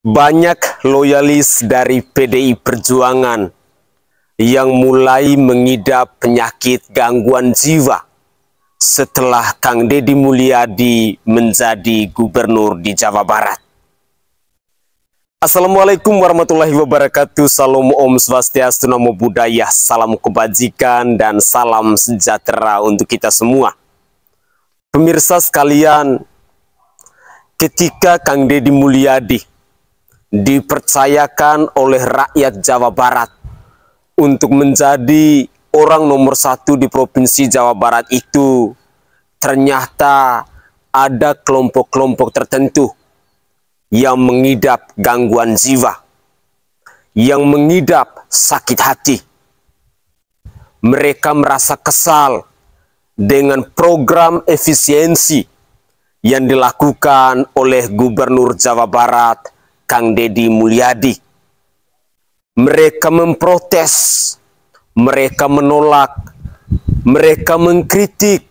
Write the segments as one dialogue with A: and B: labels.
A: Banyak loyalis dari PDI Perjuangan yang mulai mengidap penyakit gangguan jiwa setelah Kang Deddy Mulyadi menjadi gubernur di Jawa Barat. Assalamualaikum warahmatullahi wabarakatuh. Salam Om Swastiastu, Namo Buddhaya, salam kebajikan dan salam sejahtera untuk kita semua. Pemirsa sekalian, ketika Kang Deddy Mulyadi dipercayakan oleh rakyat Jawa Barat untuk menjadi orang nomor 1 di Provinsi Jawa Barat itu, ternyata ada kelompok-kelompok tertentu yang mengidap gangguan jiwa, yang mengidap sakit hati. Mereka merasa kesal dengan program efisiensi yang dilakukan oleh Gubernur Jawa Barat Kang Deddy Mulyadi. Mereka memprotes, mereka menolak, mereka mengkritik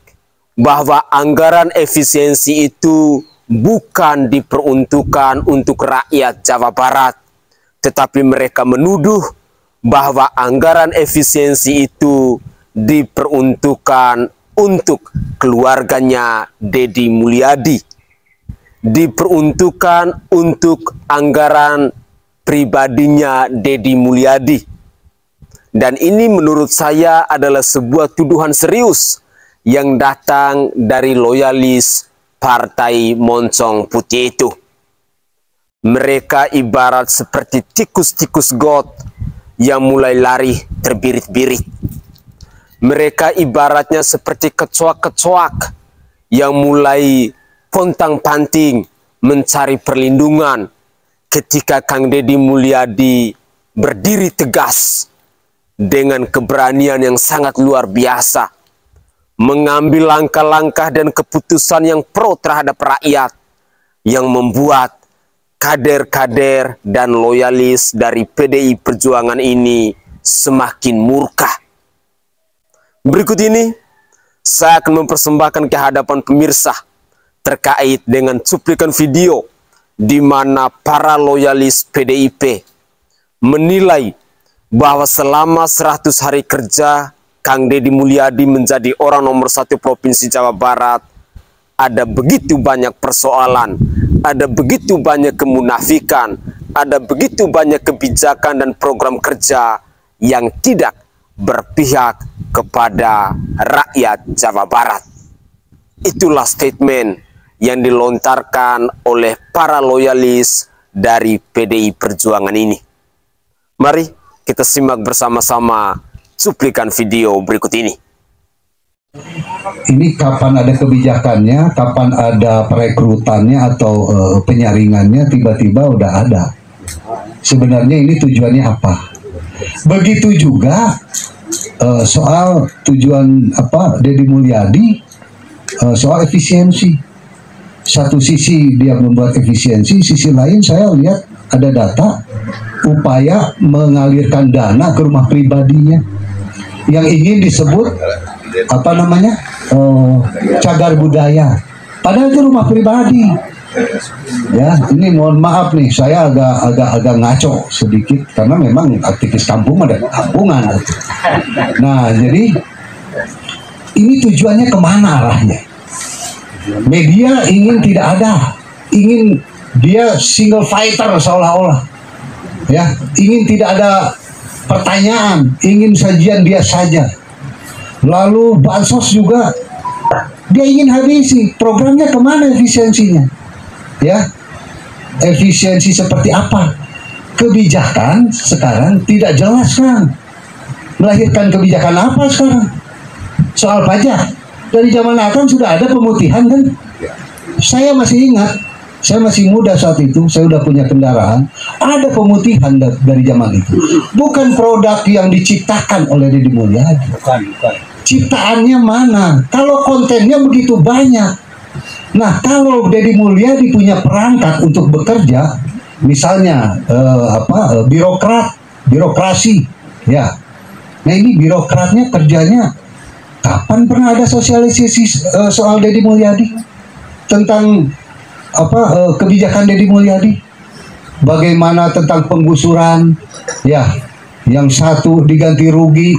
A: bahwa anggaran efisiensi itu bukan diperuntukkan untuk rakyat Jawa Barat, tetapi mereka menuduh bahwa anggaran efisiensi itu diperuntukkan untuk keluarganya Deddy Mulyadi, diperuntukkan untuk anggaran pribadinya Deddy Mulyadi. Dan ini menurut saya adalah sebuah tuduhan serius yang datang dari loyalis Partai Moncong Putih itu. Mereka ibarat seperti tikus-tikus got yang mulai lari terbirit-birit. Mereka ibaratnya seperti kecoak-kecoak yang mulai pontang-panting mencari perlindungan ketika Kang Deddy Mulyadi berdiri tegas dengan keberanian yang sangat luar biasa, mengambil langkah-langkah dan keputusan yang pro terhadap rakyat, yang membuat kader-kader dan loyalis dari PDI Perjuangan ini semakin murka. Berikut ini saya akan mempersembahkan ke hadapan pemirsa terkait dengan cuplikan video di mana para loyalis PDIP menilai bahwa selama 100 hari kerja Kang Deddy Mulyadi menjadi orang nomor 1 Provinsi Jawa Barat, ada begitu banyak persoalan, ada begitu banyak kemunafikan, ada begitu banyak kebijakan dan program kerja yang tidak berpihak kepada rakyat Jawa Barat. Itulah statement yang dilontarkan oleh para loyalis dari PDI Perjuangan ini. Mari kita simak bersama-sama cuplikan video berikut ini.
B: Ini kapan ada kebijakannya, kapan ada perekrutannya atau penyaringannya, tiba-tiba udah ada. Sebenarnya ini tujuannya apa? Begitu juga soal tujuan Deddy Mulyadi, soal efisiensi. Satu sisi dia membuat efisiensi, sisi lain saya lihat ada data upaya mengalirkan dana ke rumah pribadinya yang ingin disebut cagar budaya, padahal itu rumah pribadi. Ya, ini mohon maaf nih, saya agak ngaco sedikit karena memang aktivis kampung ada kampungan. Nah, jadi ini tujuannya kemana arahnya? Media ingin tidak ada, ingin dia single fighter seolah-olah, ya, ingin tidak ada pertanyaan, ingin sajian dia saja. Lalu bansos juga dia ingin habisi. Programnya kemana efisiensinya? Ya, efisiensi seperti apa? Kebijakan sekarang tidak jelas kan? Melahirkan kebijakan apa sekarang? Soal pajak. Dari zaman Akang sudah ada pemutihan kan? Saya masih ingat, saya masih muda saat itu, saya udah punya kendaraan, ada pemutihan dari zaman itu. Bukan produk yang diciptakan oleh Deddy Mulyadi. Bukan. Ciptaannya mana? Kalau kontennya begitu banyak. Nah, kalau Deddy Mulyadi punya perangkat untuk bekerja, misalnya birokrasi, ya. Nah, ini birokratnya kerjanya. Kapan pernah ada sosialisasi soal Deddy Mulyadi tentang kebijakan Deddy Mulyadi? bagaimana tentang penggusuran, ya, yang satu diganti rugi,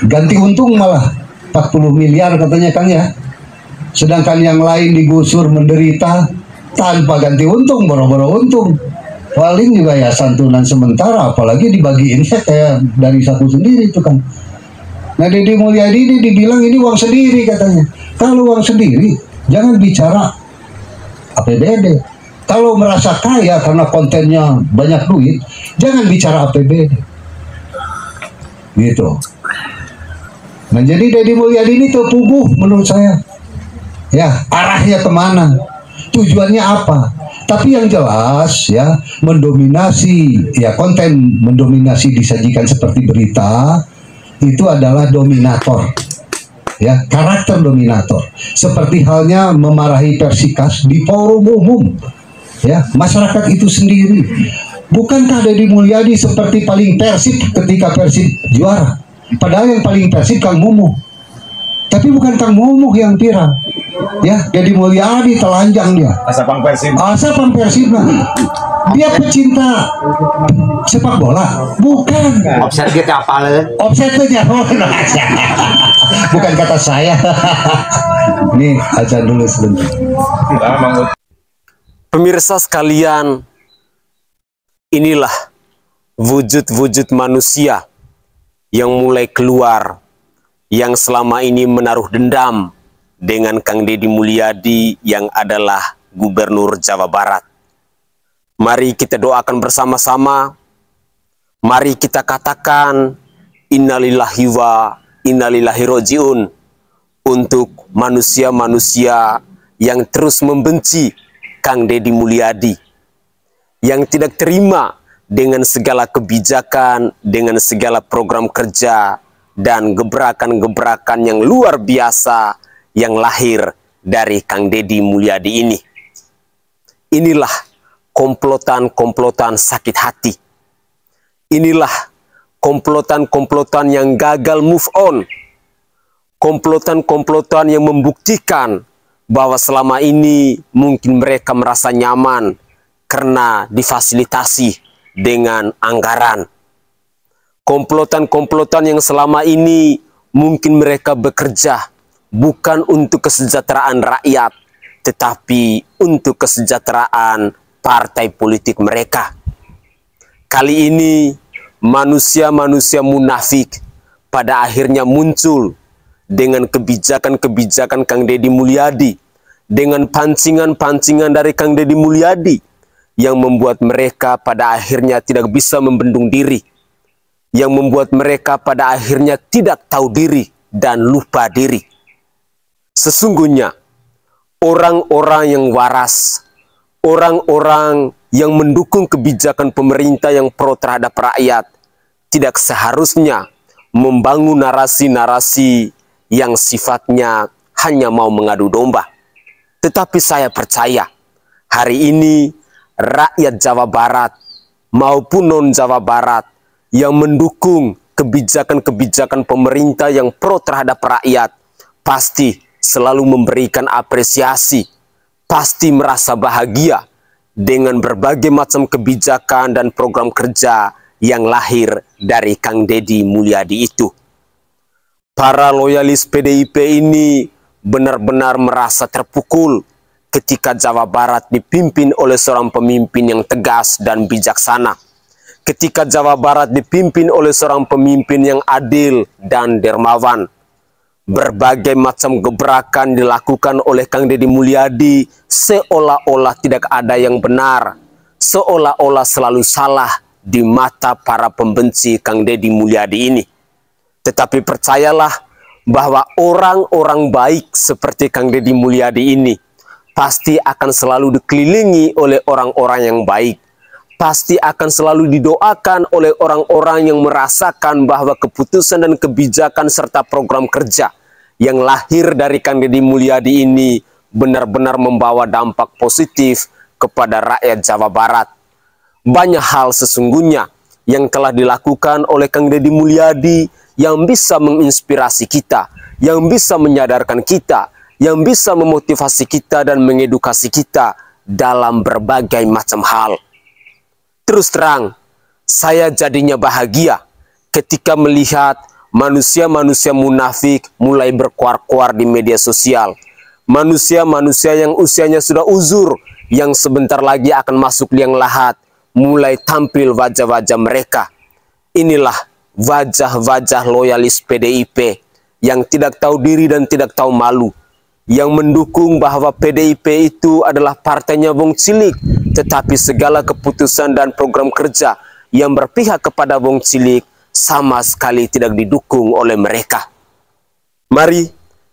B: ganti untung malah 40 miliar katanya Kang ya, sedangkan yang lain digusur menderita tanpa ganti untung, boro-boro untung, paling juga ya santunan sementara, apalagi dibagiinnya kayak dari saku sendiri itu kan. Nah Deddy Mulyadi ini dibilang ini uang sendiri katanya. Kalau uang sendiri jangan bicara APBD. Kalau merasa kaya karena kontennya banyak duit, jangan bicara APBD. Gitu. Nah jadi Deddy Mulyadi ini terpuguh menurut saya. Ya, arahnya kemana? Tujuannya apa? Tapi yang jelas ya, mendominasi, ya konten mendominasi disajikan seperti berita, itu adalah dominator. Ya, karakter dominator. Seperti halnya memarahi Persikas di forum umum. Ya, masyarakat itu sendiri. Bukankah Deddy Mulyadi seperti paling Persib ketika Persib juara? Padahal yang paling Persib Kang Mumuh. Tapi bukan Kang Mumuh yang viral. Ya, Deddy Mulyadi telanjang dia.
C: Asapang Persib.
B: Asapang Persib. Dia pecinta sepak bola. Bukan.
C: Offset gitu apa le?
B: Offset aja. Bukan kata saya. Ini aja dulu sebentar.
A: Pemirsa sekalian, inilah wujud-wujud manusia yang mulai keluar, yang selama ini menaruh dendam dengan Kang Deddy Mulyadi yang adalah Gubernur Jawa Barat. Mari kita doakan bersama-sama, mari kita katakan innalillahi wa innalillahi rojiun untuk manusia-manusia yang terus membenci Kang Deddy Mulyadi, yang tidak terima dengan segala kebijakan, dengan segala program kerja, dan gebrakan-gebrakan yang luar biasa yang lahir dari Kang Deddy Mulyadi ini. Inilah komplotan-komplotan sakit hati. Inilah komplotan-komplotan yang gagal move on. Komplotan-komplotan yang membuktikan bahwa selama ini mungkin mereka merasa nyaman karena difasilitasi dengan anggaran. Komplotan-komplotan yang selama ini mungkin mereka bekerja bukan untuk kesejahteraan rakyat, tetapi untuk kesejahteraan partai politik mereka. Kali ini manusia-manusia munafik pada akhirnya muncul dengan kebijakan-kebijakan Kang Deddy Mulyadi, dengan pancingan-pancingan dari Kang Deddy Mulyadi yang membuat mereka pada akhirnya tidak bisa membendung diri, yang membuat mereka pada akhirnya tidak tahu diri dan lupa diri. Sesungguhnya orang-orang yang waras, orang-orang yang mendukung kebijakan pemerintah yang pro terhadap rakyat tidak seharusnya membangun narasi-narasi yang sifatnya hanya mau mengadu domba. Tetapi saya percaya hari ini rakyat Jawa Barat maupun non-Jawa Barat yang mendukung kebijakan-kebijakan pemerintah yang pro terhadap rakyat pasti selalu memberikan apresiasi, pasti merasa bahagia dengan berbagai macam kebijakan dan program kerja yang lahir dari Kang Deddy Mulyadi itu. Para loyalis PDIP ini benar-benar merasa terpukul ketika Jawa Barat dipimpin oleh seorang pemimpin yang tegas dan bijaksana. Ketika Jawa Barat dipimpin oleh seorang pemimpin yang adil dan dermawan. Berbagai macam gebrakan dilakukan oleh Kang Deddy Mulyadi seolah-olah tidak ada yang benar, seolah-olah selalu salah di mata para pembenci Kang Deddy Mulyadi ini. Tetapi percayalah bahwa orang-orang baik seperti Kang Deddy Mulyadi ini pasti akan selalu dikelilingi oleh orang-orang yang baik. Pasti akan selalu didoakan oleh orang-orang yang merasakan bahwa keputusan dan kebijakan serta program kerja yang lahir dari Kang Deddy Mulyadi ini benar-benar membawa dampak positif kepada rakyat Jawa Barat. Banyak hal sesungguhnya yang telah dilakukan oleh Kang Deddy Mulyadi yang bisa menginspirasi kita, yang bisa menyadarkan kita, yang bisa memotivasi kita dan mengedukasi kita dalam berbagai macam hal. Terus terang, saya jadinya bahagia ketika melihat manusia-manusia munafik mulai berkuar-kuar di media sosial. Manusia-manusia yang usianya sudah uzur, yang sebentar lagi akan masuk liang lahat, mulai tampil wajah-wajah mereka. Inilah wajah-wajah loyalis PDIP yang tidak tahu diri dan tidak tahu malu, yang mendukung bahwa PDIP itu adalah partainya Wong Cilik, tetapi segala keputusan dan program kerja yang berpihak kepada Wong Cilik sama sekali tidak didukung oleh mereka. Mari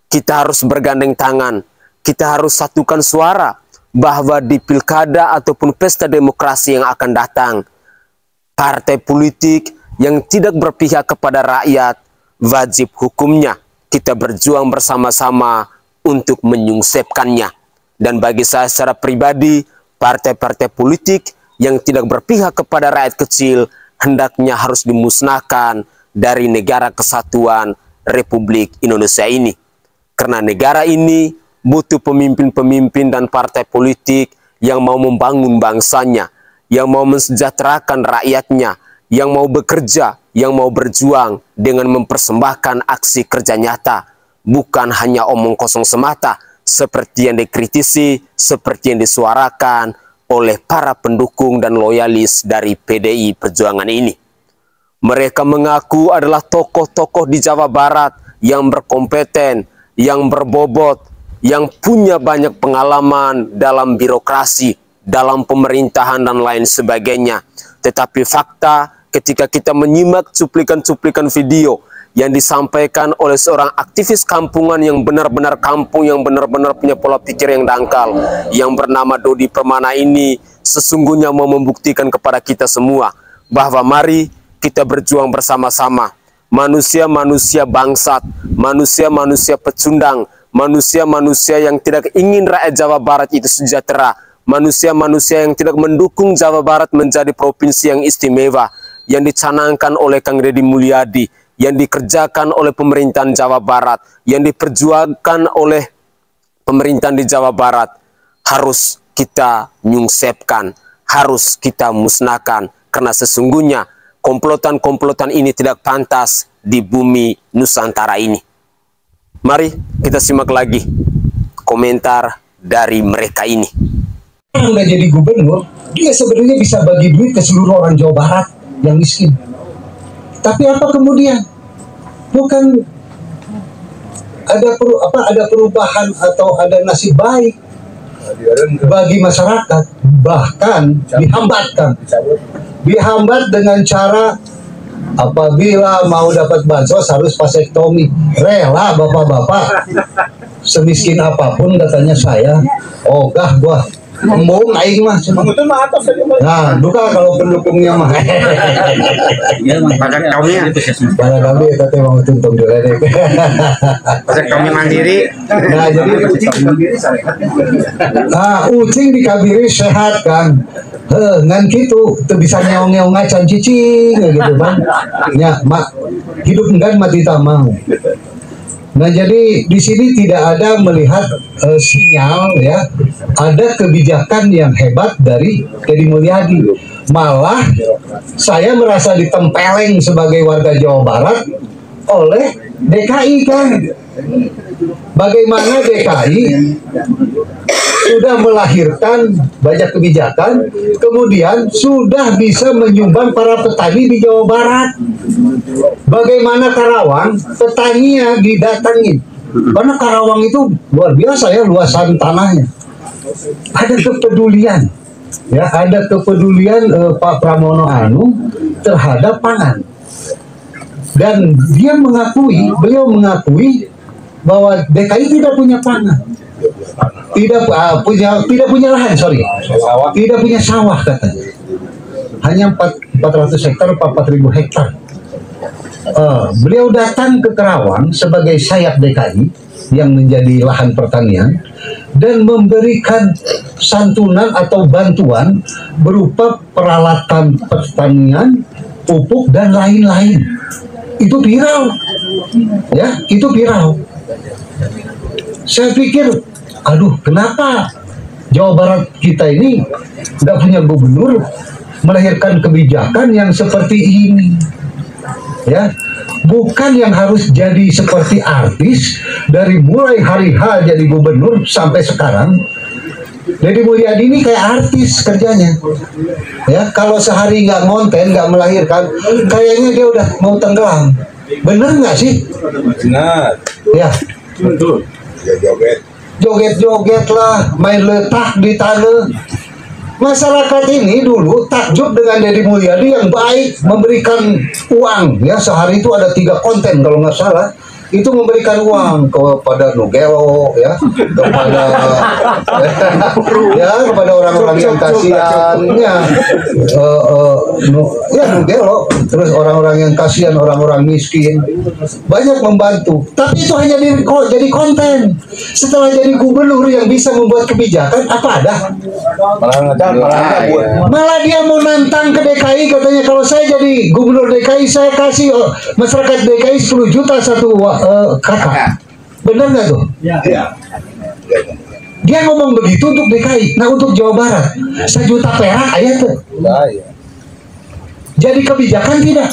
A: kita harus bergandeng tangan, kita harus satukan suara bahwa di pilkada ataupun pesta demokrasi yang akan datang, partai politik yang tidak berpihak kepada rakyat, wajib hukumnya kita berjuang bersama-sama untuk menyungsepkannya. Dan bagi saya secara pribadi, partai-partai politik yang tidak berpihak kepada rakyat kecil hendaknya harus dimusnahkan dari negara kesatuan Republik Indonesia ini. Karena negara ini butuh pemimpin-pemimpin dan partai politik yang mau membangun bangsanya, yang mau mensejahterakan rakyatnya, yang mau bekerja, yang mau berjuang dengan mempersembahkan aksi kerja nyata, bukan hanya omong kosong semata seperti yang dikritisi, seperti yang disuarakan oleh para pendukung dan loyalis dari PDI Perjuangan ini. Mereka mengaku adalah tokoh-tokoh di Jawa Barat yang berkompeten, yang berbobot, yang punya banyak pengalaman dalam birokrasi, dalam pemerintahan dan lain sebagainya. Tetapi fakta ketika kita menyimak cuplikan-cuplikan video yang disampaikan oleh seorang aktivis kampungan yang benar-benar kampung, yang benar-benar punya pola pikir yang dangkal, yang bernama Dodi Permana ini sesungguhnya mau membuktikan kepada kita semua bahwa mari kita berjuang bersama-sama. Manusia-manusia bangsat, manusia-manusia pecundang, manusia-manusia yang tidak ingin rakyat Jawa Barat itu sejahtera, manusia-manusia yang tidak mendukung Jawa Barat menjadi provinsi yang istimewa, yang dicanangkan oleh Kang Deddy Mulyadi, yang dikerjakan oleh pemerintahan Jawa Barat, yang diperjuangkan oleh pemerintahan di Jawa Barat, harus kita nyungsepkan, harus kita musnahkan, karena sesungguhnya komplotan-komplotan ini tidak pantas di bumi Nusantara ini. Mari kita simak lagi komentar dari mereka ini.
B: Yang udah jadi gubernur, dia sebenarnya bisa bagi duit ke seluruh orang Jawa Barat yang miskin. Tapi apa kemudian? Bukan ada perubahan atau ada nasib baik bagi masyarakat, bahkan dihambat dengan cara apabila mau dapat bansos harus vasektomi. Rela bapak-bapak semiskin apapun katanya saya, ogah gua embung aing mah cuma. Nah, duka kalau pendukungnya mah.
C: Pada kaumnya.
B: Pada kami teh mau tuntung diledek.
C: Pada kaumnya mandiri.
B: Nah, jadi ucing dikabiri sehat kan. Ngan gitu teu bisa ngeong-ngeong acan cicing gitu kan. Nya, mak hidup enggan mati tamang. Nah, jadi di sini tidak ada melihat sinyal ya, ada kebijakan yang hebat dari Deddy Mulyadi. Malah saya merasa ditempeleng sebagai warga Jawa Barat oleh DKI kan. Bagaimana DKI sudah melahirkan banyak kebijakan, kemudian sudah bisa menyumbang para petani di Jawa Barat. Bagaimana Karawang, petaninya didatangin. Karena Karawang itu luar biasa ya luasan tanahnya. Ada kepedulian, ya ada kepedulian Pak Pramono Anung terhadap pangan. Dan beliau mengakui bahwa DKI tidak punya pangan, tidak punya lahan, tidak punya sawah katanya. Hanya 400 hektar, 4.000 hektar. Beliau datang ke Karawang sebagai sayap DKI yang menjadi lahan pertanian dan memberikan santunan atau bantuan berupa peralatan pertanian, pupuk dan lain-lain. Itu viral, ya, itu viral. Saya pikir, aduh, kenapa Jawa Barat kita ini nggak punya gubernur melahirkan kebijakan yang seperti ini. Ya, bukan yang harus jadi seperti artis dari mulai hari H jadi gubernur sampai sekarang. Deddy Mulyadi ini kayak artis kerjanya. Ya, kalau sehari nggak ngonten, nggak melahirkan, kayaknya dia udah mau tenggelam. Bener nggak sih?
D: Benar.
B: Ya.
D: Betul. Ya joget.
B: Joget-joget lah, main letak di tanah. Masyarakat ini dulu takjub dengan Deddy Mulyadi yang baik, memberikan uang. Ya, sehari itu ada 3 konten kalau nggak salah. Itu memberikan uang kepada Nugelo, ya, kepada ya, kepada orang-orang yang kasihan, ya, Nugelo, terus orang-orang yang kasihan, orang-orang miskin, banyak membantu. Tapi itu hanya jadi konten. Setelah jadi gubernur yang bisa membuat kebijakan, apa ada? Malah dia mau nantang ke DKI, katanya kalau saya jadi gubernur DKI, saya kasih masyarakat DKI 10 juta satu kakak. Benar nggak tuh?
D: Ya.
B: Dia ngomong begitu untuk DKI. Nah, untuk Jawa Barat 1 juta perak aja tuh. Jadi kebijakan tidak.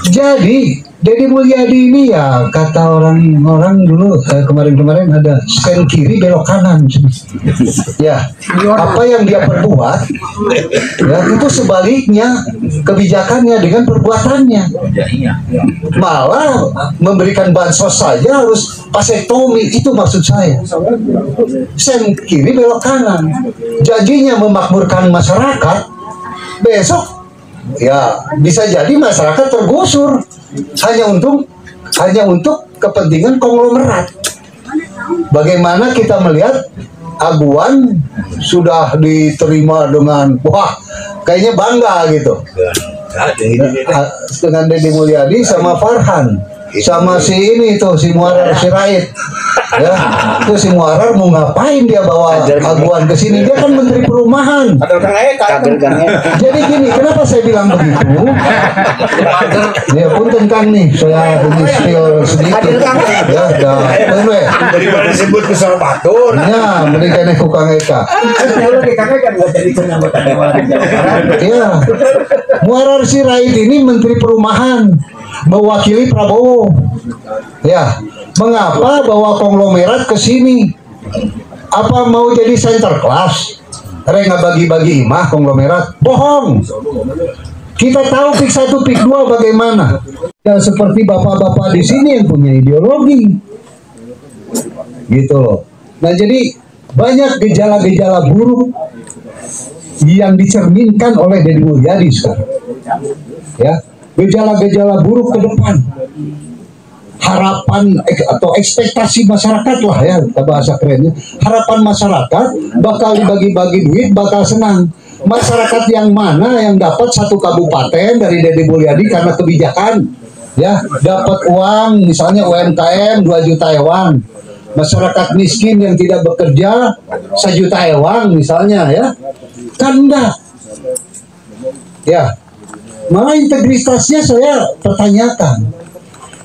B: Jadi Deddy Mulyadi ini ya, kata orang-orang dulu kemarin-kemarin ada sen kiri belok kanan. Ya, apa yang dia perbuat ya itu sebaliknya kebijakannya dengan perbuatannya. Malah memberikan bansos saja harus vasektomi, itu maksud saya. Sen kiri belok kanan. Janjinya memakmurkan masyarakat, besok ya bisa jadi masyarakat tergusur hanya untuk kepentingan konglomerat. Bagaimana kita melihat Aguan sudah diterima dengan wah, kayaknya bangga gitu dengan Deddy Mulyadi sama Farhan sama si ini tuh, si Muarar Sirait ya. Itu si Muarar mau ngapain dia bawa Aguan ke sini? Dia kan Menteri Perumahan. Jadi gini, kenapa saya bilang begitu? Ya pun tentang nih, saya ini spill sedikit ya,
D: Daripada disebut kesal batur.
B: ya, mending kene kukang Eka. Iya, Muarar Sirait ini Menteri Perumahan, mewakili Prabowo. Ya, mengapa bawa konglomerat ke sini? Apa mau jadi center class? Nggak bagi-bagi imah konglomerat? Bohong. Kita tahu pik 1, pik 2 bagaimana. Ya seperti bapak-bapak di sini yang punya ideologi. Gitu loh. Nah, jadi banyak gejala-gejala buruk yang dicerminkan oleh Deddy Mulyadi sekarang. Ya, gejala-gejala buruk ke depan. Harapan atau ekspektasi masyarakat lah ya, bahasa kerennya. Harapan masyarakat bakal dibagi-bagi duit, bakal senang. Masyarakat yang mana yang dapat 1 kabupaten dari Deddy Mulyadi karena kebijakan, ya, dapat uang, misalnya UMKM 2 juta ewang. Masyarakat miskin yang tidak bekerja 1 juta ewang misalnya, ya, kan enggak. Ya, malah integritasnya saya pertanyakan.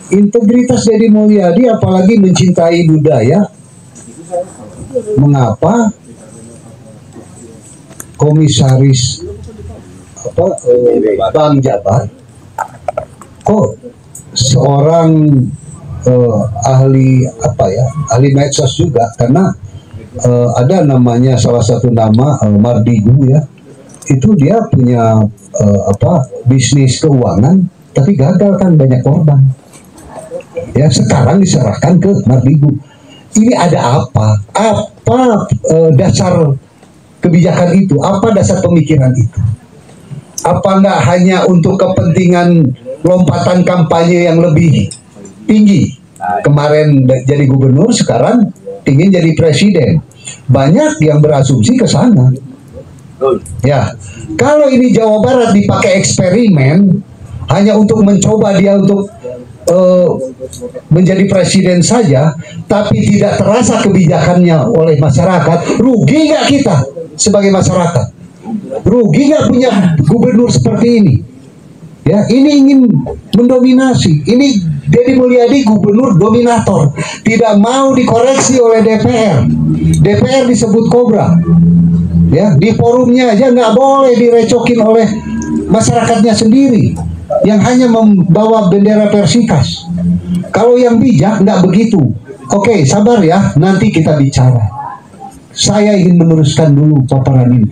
B: Integritas Deddy Mulyadi, apalagi mencintai budaya, mengapa komisaris Bank Jabar kok seorang ahli ahli medsos juga, karena ada namanya, salah satu nama Mardigu ya, itu dia punya bisnis keuangan tapi gagal kan, banyak korban. Ya, sekarang diserahkan ke Mardigu. Ini ada apa? Apa dasar kebijakan itu? Apa dasar pemikiran itu? Apa nggak hanya untuk kepentingan lompatan kampanye yang lebih tinggi? Kemarin jadi gubernur, sekarang ingin jadi presiden. Banyak yang berasumsi ke sana. Ya, kalau ini Jawa Barat dipakai eksperimen hanya untuk mencoba dia untuk menjadi presiden saja, tapi tidak terasa kebijakannya oleh masyarakat, rugi nggak kita sebagai masyarakat? Rugi nggak punya gubernur seperti ini? Ya, ini ingin mendominasi. Ini Deddy Mulyadi gubernur dominator, tidak mau dikoreksi oleh DPR. DPR disebut kobra. Ya, di forumnya aja nggak boleh direcokin oleh masyarakatnya sendiri yang hanya membawa bendera Persikas. Kalau yang bijak nggak begitu. Oke, sabar ya, nanti kita bicara. Saya ingin meneruskan dulu paparan ini.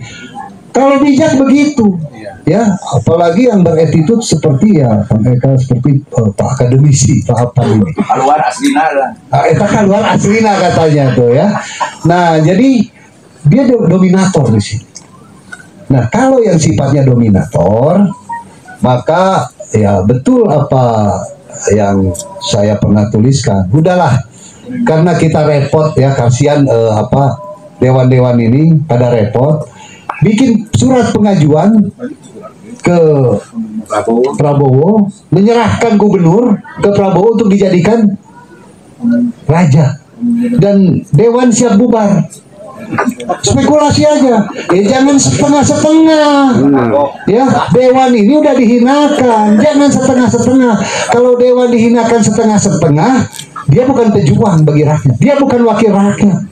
B: Kalau bijak begitu, ya, apalagi yang beretitut seperti ya mereka seperti Pak akademisi, Pak apa ini.
D: Keluar aslina lah.
B: Itu keluar aslina katanya tuh ya. Nah, jadi dia dominator di sini. Nah, kalau yang sifatnya dominator, maka ya betul apa yang saya pernah tuliskan. Udahlah, karena kita repot ya, kasihan dewan-dewan ini pada repot, bikin surat pengajuan ke Prabowo, menyerahkan gubernur ke Prabowo untuk dijadikan raja, dan dewan siap bubar. Spekulasi aja, ya jangan setengah-setengah. Ya, dewan ini udah dihinakan, jangan setengah-setengah. Kalau dewan dihinakan setengah-setengah, dia bukan pejuang bagi rakyat, dia bukan wakil rakyat.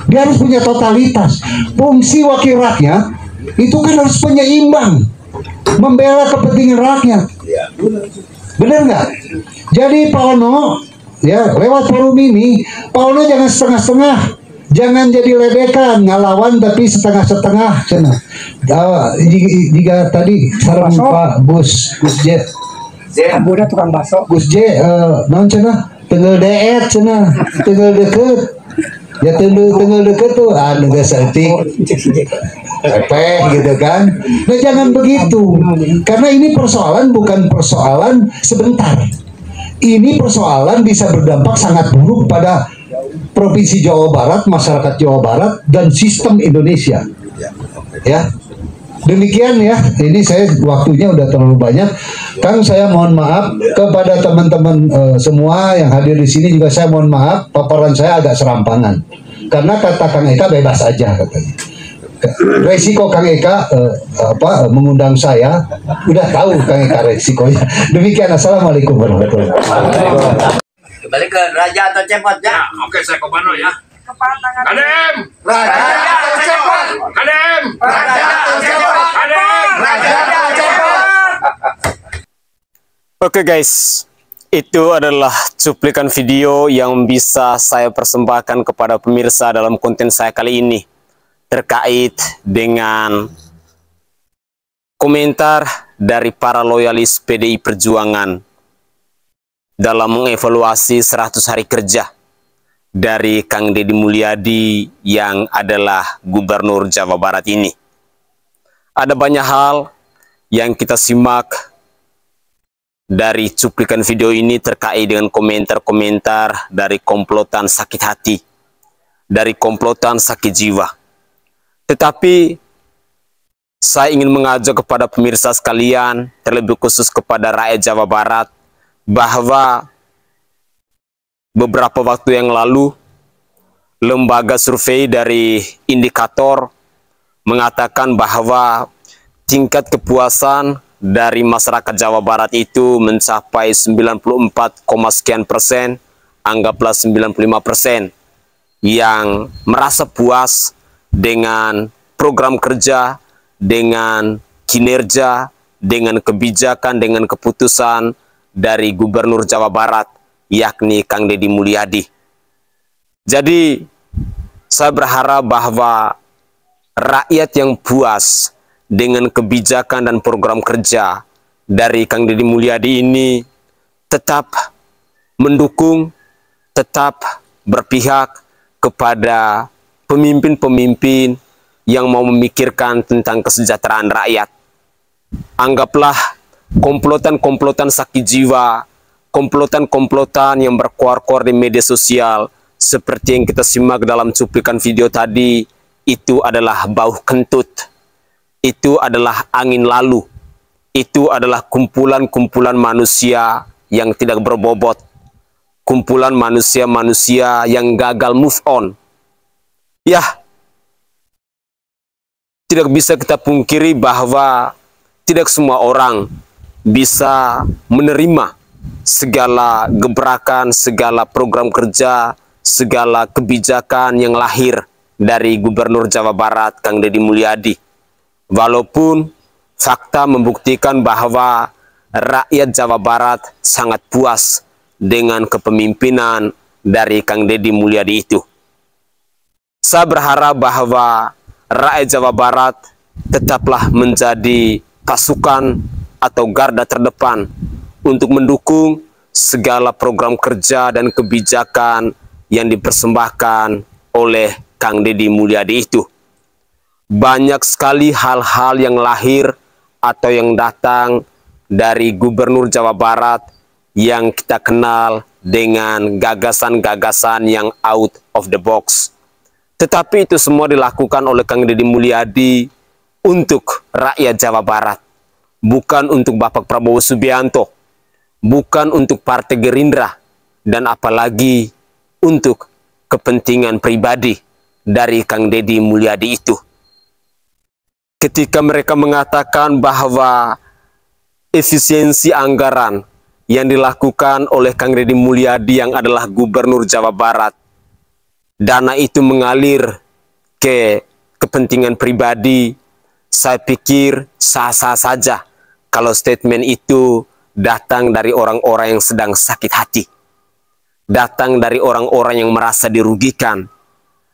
B: Dia harus punya totalitas. Fungsi wakil rakyat itu kan harus penyeimbang, membela kepentingan rakyat. Benar nggak? Jadi Pak Ono, ya lewat forum ini, Pak Ono jangan setengah-setengah. Jangan jadi ledekan, ngalawan tapi setengah-setengah. Jika tadi saran Pak Gus J,
C: tukang baso.
B: Gus J, non cenah, tengel deet cenah, tengel deket. Ya tengel deket tuh, nggak seetik, cepeh gitu kan. Nah jangan begitu, karena ini persoalan bukan persoalan sebentar. Ini persoalan bisa berdampak sangat buruk pada Provinsi Jawa Barat, masyarakat Jawa Barat, dan sistem Indonesia. Ya, demikian ya. Ini saya waktunya udah terlalu banyak. Kang, saya mohon maaf kepada teman-teman semua yang hadir di sini, juga saya mohon maaf paparan saya agak serampangan. Karena kata Kang Eka bebas aja katanya. Resiko Kang Eka mengundang saya, udah tahu Kang Eka resikonya. Demikian, assalamualaikum warahmatullahi wabarakatuh.
C: Kembali ke raja atau cepot ya.
D: Oke, saya Kobano ya.
C: Kadem.
D: Raja atau cepot.
C: Kadem.
D: Raja atau cepot.
C: Kadem. Raja atau cepot.
A: Oke guys, itu adalah cuplikan video yang bisa saya persembahkan kepada pemirsa dalam konten saya kali ini terkait dengan komentar dari para loyalis PDI Perjuangan dalam mengevaluasi 100 hari kerja dari Kang Deddy Mulyadi yang adalah Gubernur Jawa Barat ini. Ada banyak hal yang kita simak dari cuplikan video ini terkait dengan komentar-komentar dari komplotan sakit hati, dari komplotan sakit jiwa. Tetapi saya ingin mengajak kepada pemirsa sekalian, terlebih khusus kepada rakyat Jawa Barat, bahwa beberapa waktu yang lalu lembaga survei dari Indikator mengatakan bahwa tingkat kepuasan dari masyarakat Jawa Barat itu mencapai 94, sekian persen, anggaplah 95%, yang merasa puas dengan program kerja, dengan kinerja, dengan kebijakan, dengan keputusan dari Gubernur Jawa Barat, yakni Kang Deddy Mulyadi. Jadi saya berharap bahwa rakyat yang puas dengan kebijakan dan program kerja dari Kang Deddy Mulyadi ini tetap mendukung, tetap berpihak kepada pemimpin-pemimpin yang mau memikirkan tentang kesejahteraan rakyat. Anggaplah komplotan-komplotan sakit jiwa, komplotan-komplotan yang berkuar-kuar di media sosial, seperti yang kita simak dalam cuplikan video tadi, itu adalah bau kentut, itu adalah angin lalu, itu adalah kumpulan-kumpulan manusia yang tidak berbobot, kumpulan manusia-manusia yang gagal move on. Ya, tidak bisa kita pungkiri bahwa tidak semua orang bisa menerima segala gebrakan, segala program kerja, segala kebijakan yang lahir dari Gubernur Jawa Barat Kang Deddy Mulyadi. Walaupun fakta membuktikan bahwa rakyat Jawa Barat sangat puas dengan kepemimpinan dari Kang Deddy Mulyadi itu. Saya berharap bahwa rakyat Jawa Barat tetaplah menjadi pasukan atau garda terdepan untuk mendukung segala program kerja dan kebijakan yang dipersembahkan oleh Kang Deddy Mulyadi itu. Banyak sekali hal-hal yang lahir atau yang datang dari Gubernur Jawa Barat yang kita kenal dengan gagasan-gagasan yang out of the box. Tetapi itu semua dilakukan oleh Kang Deddy Mulyadi untuk rakyat Jawa Barat, bukan untuk Bapak Prabowo Subianto, bukan untuk Partai Gerindra, dan apalagi untuk kepentingan pribadi dari Kang Deddy Mulyadi itu. Ketika mereka mengatakan bahwa efisiensi anggaran yang dilakukan oleh Kang Deddy Mulyadi yang adalah Gubernur Jawa Barat, dana itu mengalir ke kepentingan pribadi, saya pikir sah-sah saja kalau statement itu datang dari orang-orang yang sedang sakit hati, datang dari orang-orang yang merasa dirugikan,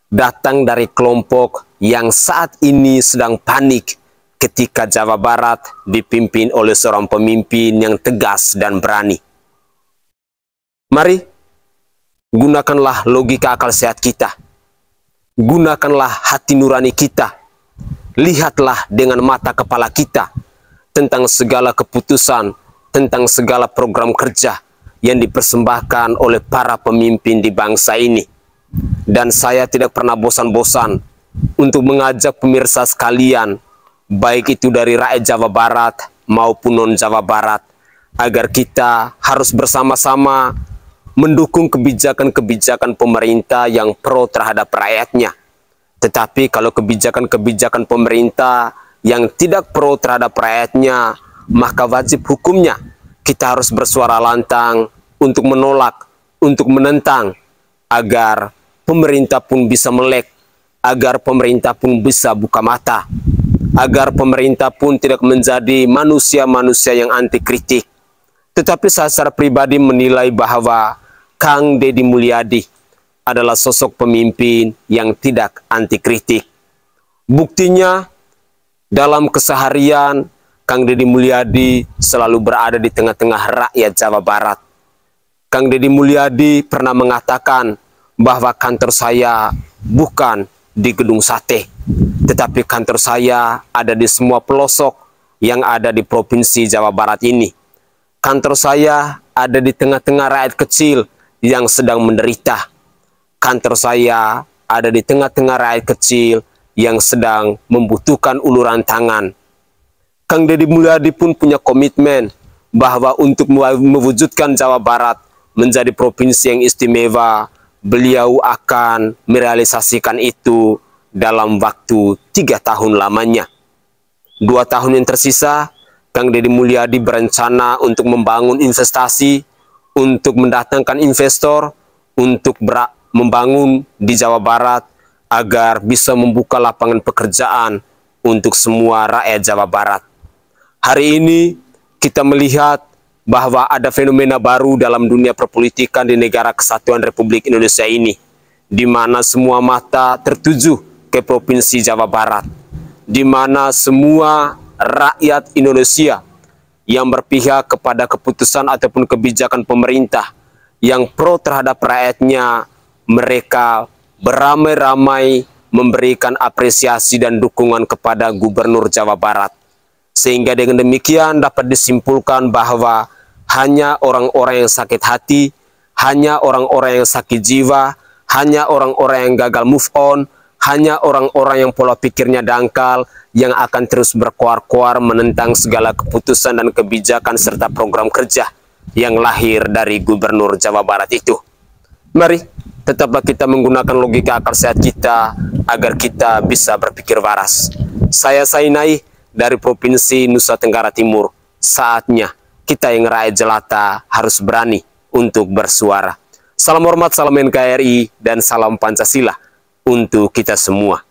A: datang dari kelompok yang saat ini sedang panik ketika Jawa Barat dipimpin oleh seorang pemimpin yang tegas dan berani. Mari, gunakanlah logika akal sehat kita. Gunakanlah hati nurani kita. Lihatlah dengan mata kepala kita tentang segala keputusan, tentang segala program kerja yang dipersembahkan oleh para pemimpin di bangsa ini. Dan saya tidak pernah bosan-bosan untuk mengajak pemirsa sekalian, baik itu dari rakyat Jawa Barat maupun non-Jawa Barat, agar kita harus bersama-sama mendukung kebijakan-kebijakan pemerintah yang pro terhadap rakyatnya. Tetapi kalau kebijakan-kebijakan pemerintah yang tidak pro terhadap rakyatnya, maka wajib hukumnya kita harus bersuara lantang untuk menolak, untuk menentang, agar pemerintah pun bisa melek, agar pemerintah pun bisa buka mata, agar pemerintah pun tidak menjadi manusia-manusia yang anti kritik. Tetapi saya secara pribadi menilai bahwa Kang Deddy Mulyadi adalah sosok pemimpin yang tidak anti kritik. Buktinya, dalam keseharian, Kang Deddy Mulyadi selalu berada di tengah-tengah rakyat Jawa Barat. Kang Deddy Mulyadi pernah mengatakan bahwa kantor saya bukan di Gedung Sate, tetapi kantor saya ada di semua pelosok yang ada di Provinsi Jawa Barat ini. Kantor saya ada di tengah-tengah rakyat kecil yang sedang menderita. Kantor saya ada di tengah-tengah rakyat kecil yang sedang membutuhkan uluran tangan. Kang Deddy Mulyadi pun punya komitmen bahwa untuk mewujudkan Jawa Barat menjadi provinsi yang istimewa, beliau akan merealisasikan itu dalam waktu 3 tahun lamanya. 2 tahun yang tersisa, Kang Deddy Mulyadi berencana untuk membangun investasi, untuk mendatangkan investor, untuk membangun di Jawa Barat agar bisa membuka lapangan pekerjaan untuk semua rakyat Jawa Barat. Hari ini kita melihat bahwa ada fenomena baru dalam dunia perpolitikan di negara Kesatuan Republik Indonesia ini, di mana semua mata tertuju ke Provinsi Jawa Barat, di mana semua rakyat Indonesia yang berpihak kepada keputusan ataupun kebijakan pemerintah yang pro terhadap rakyatnya, mereka beramai-ramai memberikan apresiasi dan dukungan kepada Gubernur Jawa Barat. Sehingga dengan demikian dapat disimpulkan bahwa hanya orang-orang yang sakit hati, hanya orang-orang yang sakit jiwa, hanya orang-orang yang gagal move on, hanya orang-orang yang pola pikirnya dangkal yang akan terus berkoar-koar menentang segala keputusan dan kebijakan serta program kerja yang lahir dari Gubernur Jawa Barat itu. Mari, tetaplah kita menggunakan logika akal sehat kita agar kita bisa berpikir waras. Saya Sainai dari Provinsi Nusa Tenggara Timur. Saatnya kita yang rakyat jelata harus berani untuk bersuara. Salam hormat, salam NKRI, dan salam Pancasila. untuk kita semua.